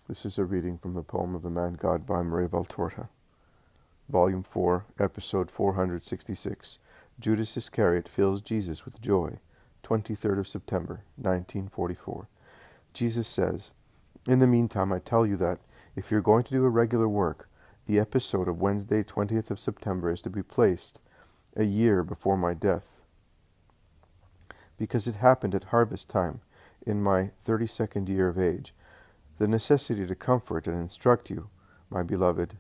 This is a reading from the poem of the Man God by Maria Valtorta. Volume 4, Episode 466. Judas Iscariot fills Jesus with joy. 23rd of September, 1944. Jesus says, "In the meantime, I tell you that, if you're going to do a regular work, the episode of Wednesday, 20th of September is to be placed a year before my death. Because it happened at harvest time, in my 32nd year of age. The necessity to comfort and instruct you, my beloved,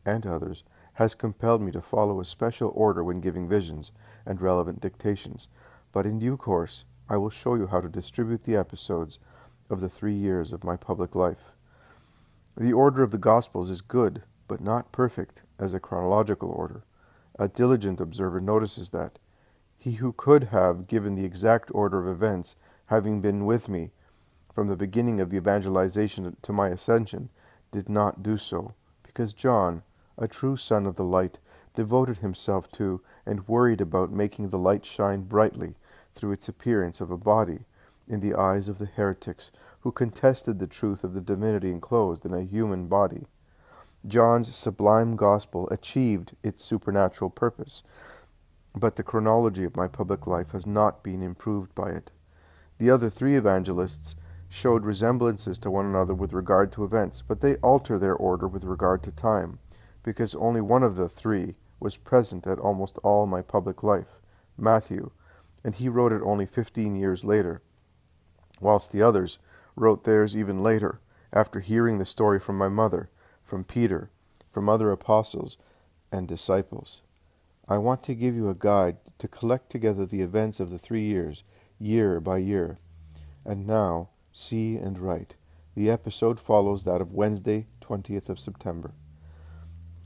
and others, has compelled me to follow a special order when giving visions and relevant dictations, but in due course I will show you how to distribute the episodes of the 3 years of my public life. The order of the Gospels is good, but not perfect as a chronological order. A diligent observer notices that he who could have given the exact order of events, having been with me from the beginning of the evangelization to my ascension, did not do so, because John, a true son of the light, devoted himself to and worried about making the light shine brightly through its appearance of a body in the eyes of the heretics who contested the truth of the divinity enclosed in a human body. John's sublime gospel achieved its supernatural purpose, but the chronology of my public life has not been improved by it. The other 3 evangelists showed resemblances to one another with regard to events, but they alter their order with regard to time, because only one of the 3 was present at almost all my public life, Matthew, and he wrote it only 15 years later, whilst the others wrote theirs even later, after hearing the story from my mother, from Peter, from other apostles and disciples. I want to give you a guide to collect together the events of the 3 years, year by year. And now, see and write. The episode follows that of Wednesday, 20th of September.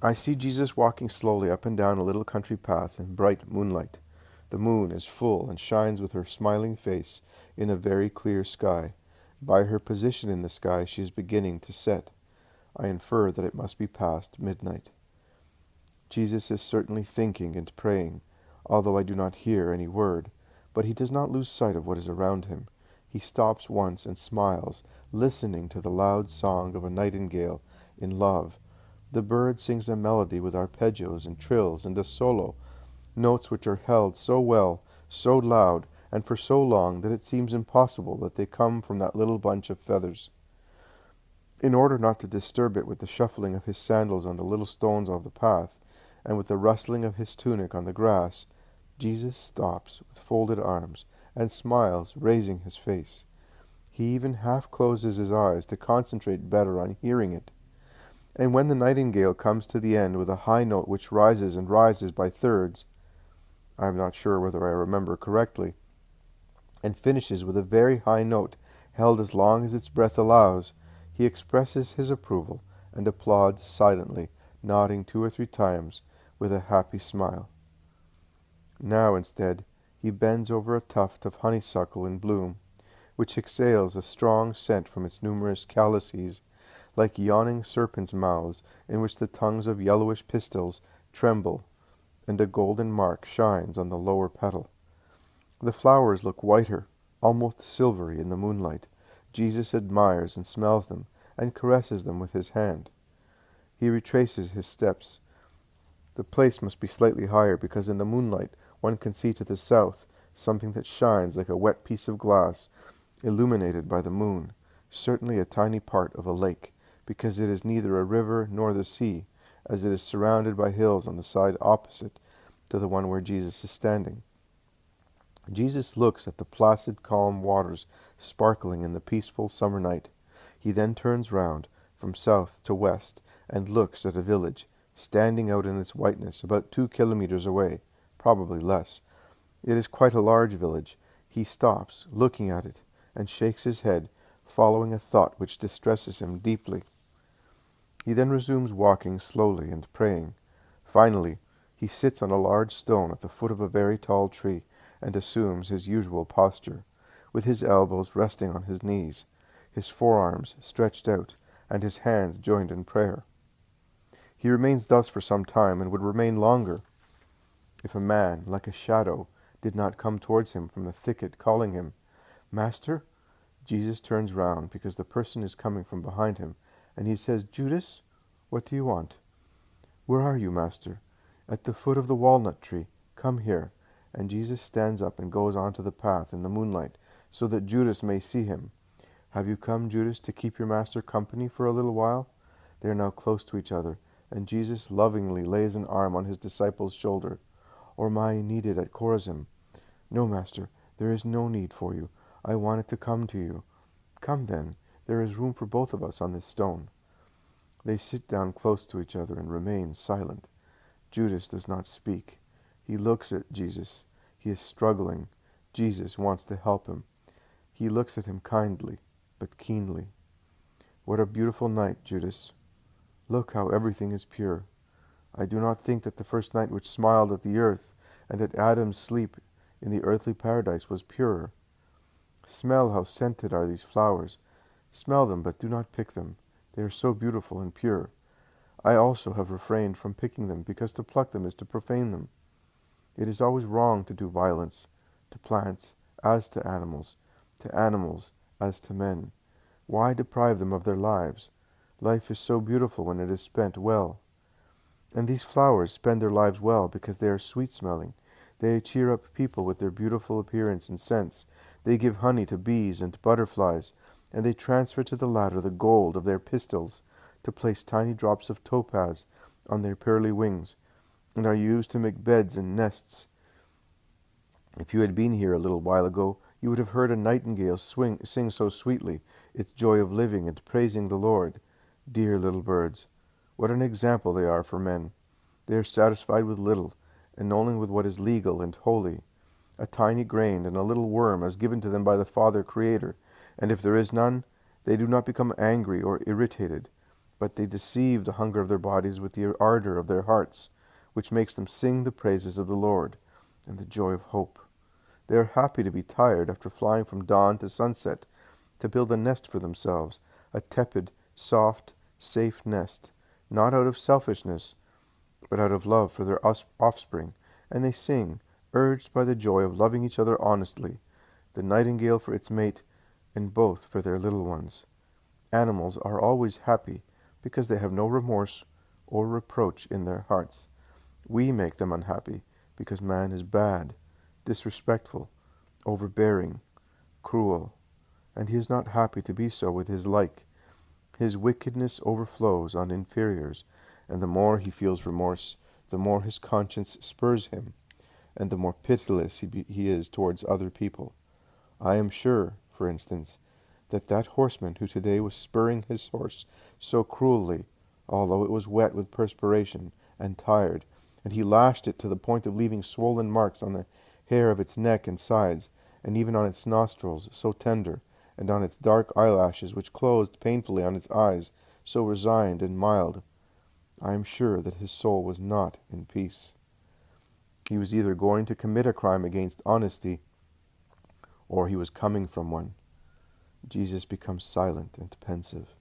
I see Jesus walking slowly up and down a little country path in bright moonlight. The moon is full and shines with her smiling face in a very clear sky. By her position in the sky, she is beginning to set. I infer that it must be past midnight. Jesus is certainly thinking and praying, although I do not hear any word, but he does not lose sight of what is around him. He stops once and smiles, listening to the loud song of a nightingale in love. The bird sings a melody with arpeggios and trills and a solo, notes which are held so well, so loud, and for so long that it seems impossible that they come from that little bunch of feathers. In order not to disturb it with the shuffling of his sandals on the little stones of the path, and with the rustling of his tunic on the grass, Jesus stops with folded arms and smiles, raising his face. He even half closes his eyes to concentrate better on hearing it. And when the nightingale comes to the end with a high note which rises and rises by thirds, I am not sure whether I remember correctly, and finishes with a very high note held as long as its breath allows, he expresses his approval and applauds silently, nodding 2 or 3 times with a happy smile. Now, instead, he bends over a tuft of honeysuckle in bloom, which exhales a strong scent from its numerous calices, like yawning serpents' mouths in which the tongues of yellowish pistils tremble, and a golden mark shines on the lower petal. The flowers look whiter, almost silvery in the moonlight. Jesus admires and smells them, and caresses them with his hand. He retraces his steps. The place must be slightly higher, because in the moonlight one can see to the south something that shines like a wet piece of glass, illuminated by the moon, certainly a tiny part of a lake, because it is neither a river nor the sea, as it is surrounded by hills on the side opposite to the one where Jesus is standing. Jesus looks at the placid, calm waters sparkling in the peaceful summer night. He then turns round from south to west and looks at a village, standing out in its whiteness about 2 kilometers away, probably less. It is quite a large village. He stops, looking at it, and shakes his head, following a thought which distresses him deeply. He then resumes walking slowly and praying. Finally, he sits on a large stone at the foot of a very tall tree and assumes his usual posture, with his elbows resting on his knees, his forearms stretched out, and his hands joined in prayer. He remains thus for some time, and would remain longer, if a man, like a shadow, did not come towards him from the thicket, calling him, "Master?" Jesus turns round, because the person is coming from behind him, and he says, "Judas, what do you want?" "Where are you, Master?" "At the foot of the walnut tree. Come here." And Jesus stands up and goes onto the path in the moonlight, so that Judas may see him. "Have you come, Judas, to keep your master company for a little while?" They are now close to each other, and Jesus lovingly lays an arm on his disciple's shoulder. "Or am I needed at Chorazim?" "No, Master, there is no need for you. I wanted to come to you." "Come then, there is room for both of us on this stone." They sit down close to each other and remain silent. Judas does not speak. He looks at Jesus. He is struggling. Jesus wants to help him. He looks at him kindly, but keenly. "What a beautiful night, Judas. Look how everything is pure. I do not think that the first night which smiled at the earth and at Adam's sleep in the earthly paradise was purer. Smell how scented are these flowers. Smell them, but do not pick them. They are so beautiful and pure. I also have refrained from picking them, because to pluck them is to profane them. It is always wrong to do violence, to plants as to animals as to men. Why deprive them of their lives? Life is so beautiful when it is spent well. And these flowers spend their lives well because they are sweet-smelling. They cheer up people with their beautiful appearance and scents. They give honey to bees and to butterflies, and they transfer to the latter the gold of their pistils, to place tiny drops of topaz on their pearly wings, and are used to make beds and nests. If you had been here a little while ago, you would have heard a nightingale sing so sweetly its joy of living and praising the Lord. Dear little birds, what an example they are for men. They are satisfied with little, and only with what is legal and holy. A tiny grain and a little worm as given to them by the Father Creator, and if there is none, they do not become angry or irritated, but they deceive the hunger of their bodies with the ardor of their hearts, which makes them sing the praises of the Lord and the joy of hope. They are happy to be tired after flying from dawn to sunset, to build a nest for themselves, a tepid, soft, safe nest, not out of selfishness, but out of love for their offspring, and they sing, urged by the joy of loving each other honestly, the nightingale for its mate, and both for their little ones. Animals are always happy because they have no remorse or reproach in their hearts. We make them unhappy because man is bad, disrespectful, overbearing, cruel, and he is not happy to be so with his like. His wickedness overflows on inferiors, and the more he feels remorse, the more his conscience spurs him, and the more pitiless he is towards other people. I am sure, for instance, that horseman who today was spurring his horse so cruelly, although it was wet with perspiration and tired, and he lashed it to the point of leaving swollen marks on the hair of its neck and sides, and even on its nostrils, so tender, and on its dark eyelashes, which closed painfully on its eyes, so resigned and mild, I am sure that his soul was not in peace. He was either going to commit a crime against honesty, or he was coming from one. Jesus becomes silent and pensive.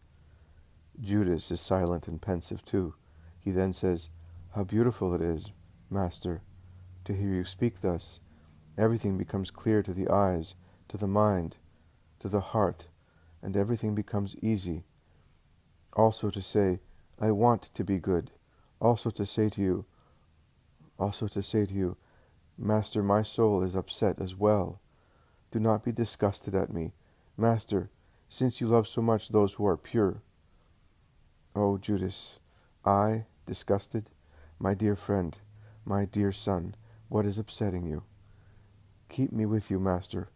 Judas is silent and pensive too. He then says, "How beautiful it is, Master, to hear you speak thus. Everything becomes clear to the eyes, to the mind, to the heart, and everything becomes easy. Also to say, I want to be good. Also to say to you, Master, my soul is upset as well. Do not be disgusted at me, Master, since you love so much those who are pure." Oh, Judas, I, disgusted? My dear friend, my dear son, what is upsetting you? Keep me with you, Master.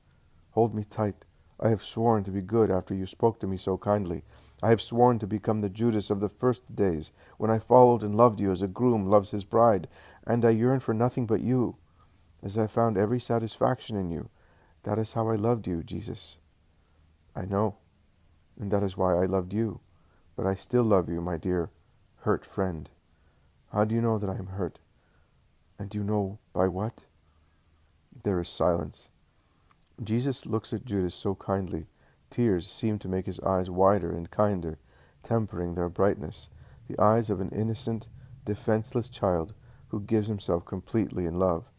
Hold me tight. I have sworn to be good after you spoke to me so kindly. I have sworn to become the Judas of the first days, when I followed and loved you as a groom loves his bride, and I yearn for nothing but you, as I found every satisfaction in you. That is how I loved you, Jesus. I know, and that is why I loved you. But I still love you, my dear, hurt friend. How do you know that I am hurt? And do you know by what? There is silence. Jesus looks at Judas so kindly. Tears seem to make his eyes wider and kinder, tempering their brightness. The eyes of an innocent, defenseless child who gives himself completely in love.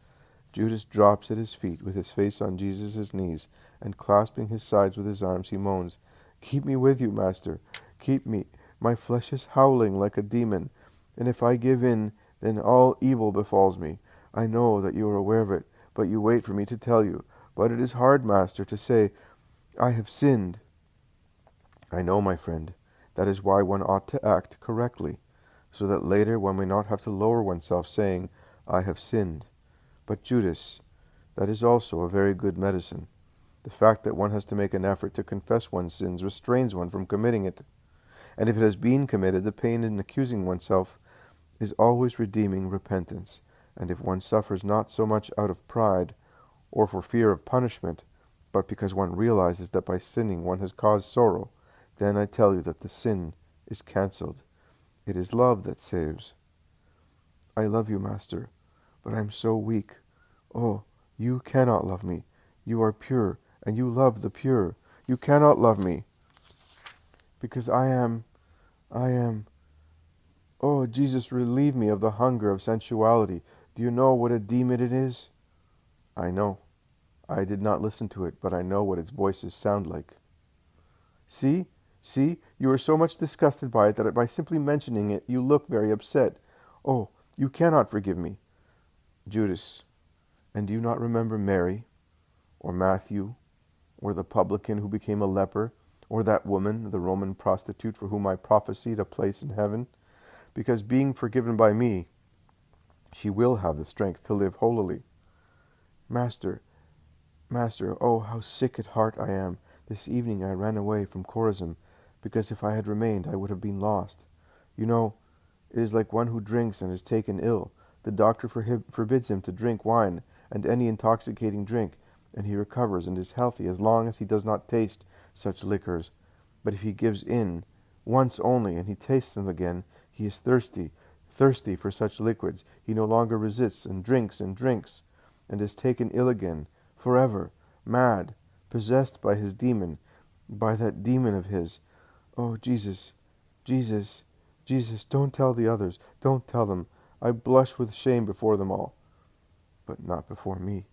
Judas drops at his feet with his face on Jesus' knees, and clasping his sides with his arms, he moans, "Keep me with you, Master. Keep me, My flesh is howling like a demon, and if I give in, then all evil befalls me. I know that you are aware of it, but you wait for me to tell you. But it is hard, Master, to say, I have sinned. I know, my friend. That is why one ought to act correctly, so that later one may not have to lower oneself, saying, I have sinned. But Judas, that is also a very good medicine. The fact that one has to make an effort to confess one's sins restrains one from committing it. And if it has been committed, the pain in accusing oneself is always redeeming repentance. And if one suffers not so much out of pride or for fear of punishment, but because one realizes that by sinning one has caused sorrow, then I tell you that the sin is cancelled. It is love that saves. I love you, Master, but I am so weak. Oh, you cannot love me. You are pure, and you love the pure. You cannot love me, because I am. Oh, Jesus, relieve me of the hunger of sensuality. Do you know what a demon it is? I know. I did not listen to it, but I know what its voices sound like. See, you are so much disgusted by it that by simply mentioning it, you look very upset. Oh, you cannot forgive me. Judas, and do you not remember Mary, or Matthew, or the publican who became a leper, or that woman, the Roman prostitute, for whom I prophesied a place in heaven? Because being forgiven by me, she will have the strength to live holily. Master, oh, how sick at heart I am. This evening I ran away from Chorazin, because if I had remained I would have been lost. You know, it is like one who drinks and is taken ill. The doctor forbids him to drink wine and any intoxicating drink, and he recovers and is healthy as long as he does not taste such liquors. But if he gives in once only, and he tastes them again, he is thirsty for such liquids. He no longer resists, and drinks, and is taken ill again, forever, mad, possessed by his demon, by that demon of his. Oh, Jesus, don't tell the others, don't tell them. I blush with shame before them all, but not before me.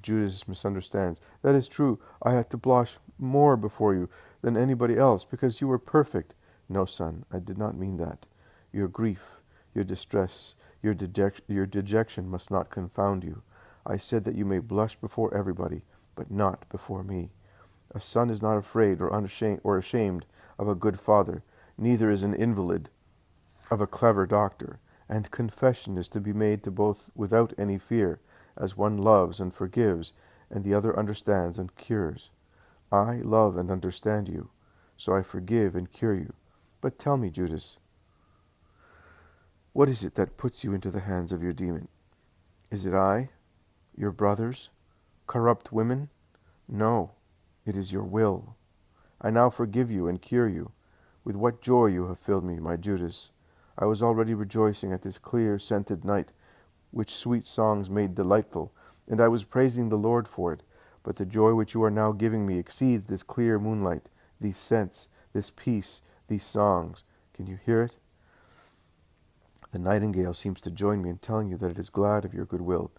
Judas misunderstands. That is true. I had to blush more before you than anybody else, because you were perfect. No, son, I did not mean that. Your grief, your distress, your dejection must not confound you. I said that you may blush before everybody, but not before me. A son is not afraid or ashamed of a good father, neither is an invalid of a clever doctor, and confession is to be made to both without any fear, as one loves and forgives, and the other understands and cures. I love and understand you, so I forgive and cure you. But tell me, Judas, what is it that puts you into the hands of your demon? Is it I, your brothers, corrupt women? No, it is your will. I now forgive you and cure you. With what joy you have filled me, my Judas. I was already rejoicing at this clear, scented night, which sweet songs made delightful, and I was praising the Lord for it. But the joy which you are now giving me exceeds this clear moonlight, these scents, this peace, these songs. Can you hear it? The nightingale seems to join me in telling you that it is glad of your good will,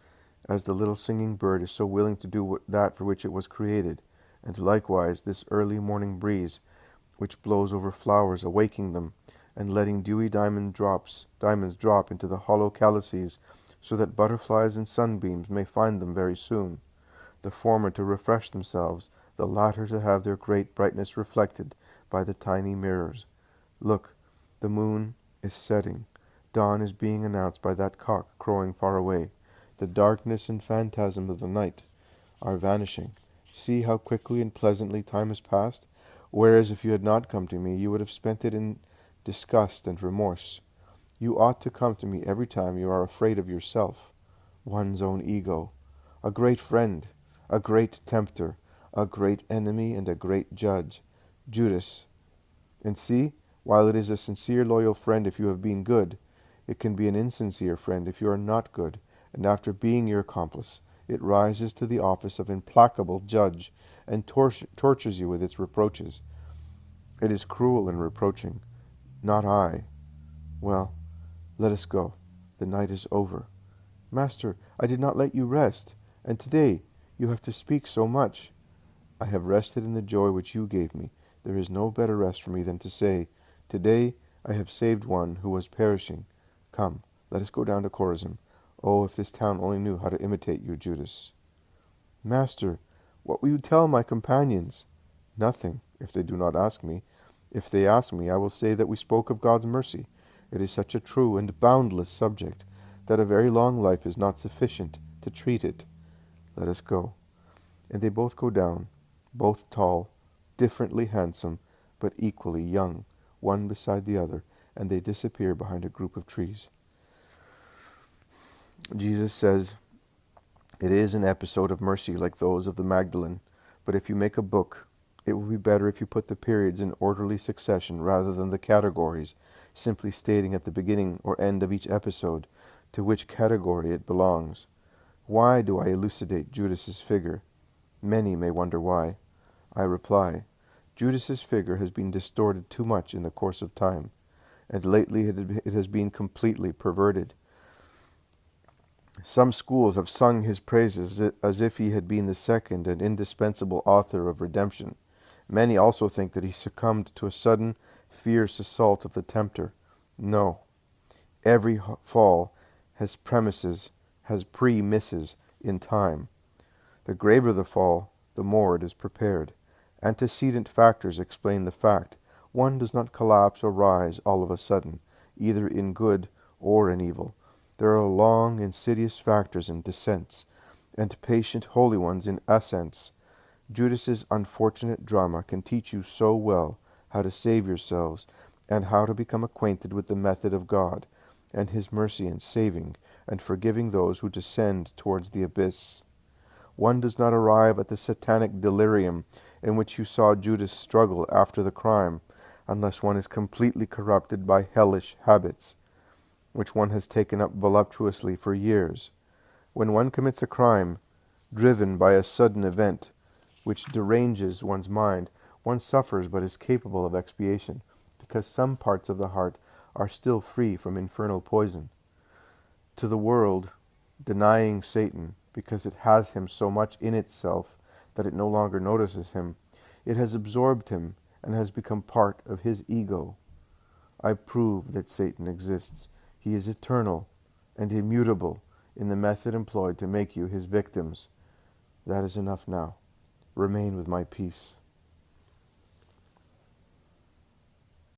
as the little singing bird is so willing to do that for which it was created, and likewise this early morning breeze, which blows over flowers, awaking them, and letting dewy diamonds drop into the hollow calices, so that butterflies and sunbeams may find them very soon, the former to refresh themselves, the latter to have their great brightness reflected by the tiny mirrors. Look, the moon is setting. Dawn is being announced by that cock crowing far away. The darkness and phantasm of the night are vanishing. See how quickly and pleasantly time has passed, whereas if you had not come to me, you would have spent it in disgust and remorse. You ought to come to me every time you are afraid of yourself, one's own ego, a great friend, a great tempter, a great enemy, and a great judge, Judas. And see, while it is a sincere, loyal friend if you have been good, it can be an insincere friend if you are not good, and after being your accomplice, it rises to the office of implacable judge, and tortures you with its reproaches. It is cruel and reproaching, not I. Well, let us go. The night is over. Master, I did not let you rest, and today you have to speak so much. I have rested in the joy which you gave me. There is no better rest for me than to say, Today I have saved one who was perishing. Come, let us go down to Chorazin. Oh, if this town only knew how to imitate you, Judas. Master, what will you tell my companions? Nothing, if they do not ask me. If they ask me, I will say that we spoke of God's mercy. It is such a true and boundless subject that a very long life is not sufficient to treat it. Let us go. And they both go down, both tall, differently handsome, but equally young, one beside the other, and they disappear behind a group of trees. Jesus says, it is an episode of mercy like those of the Magdalene, but if you make a book, it will be better if you put the periods in orderly succession rather than the categories, simply stating at the beginning or end of each episode to which category it belongs. Why do I elucidate Judas's figure? Many may wonder why. I reply, Judas's figure has been distorted too much in the course of time, and lately it has been completely perverted. Some schools have sung his praises as if he had been the second and indispensable author of redemption. Many also think that he succumbed to a sudden, fierce assault of the tempter. No. Every fall has premises in time. The graver the fall, the more it is prepared. Antecedent factors explain the fact. One does not collapse or rise all of a sudden, either in good or in evil. There are long, insidious factors in descents, and patient holy ones in ascents. Judas's unfortunate drama can teach you so well how to save yourselves, and how to become acquainted with the method of God, and his mercy in saving and forgiving those who descend towards the abyss. One does not arrive at the satanic delirium in which you saw Judas struggle after the crime, unless one is completely corrupted by hellish habits, which one has taken up voluptuously for years. When one commits a crime, driven by a sudden event, which deranges one's mind, one suffers but is capable of expiation, because some parts of the heart are still free from infernal poison. To the world, denying Satan, because it has him so much in itself that it no longer notices him, it has absorbed him and has become part of his ego. I prove that Satan exists. He is eternal and immutable in the method employed to make you his victims. That is enough now. Remain with my peace.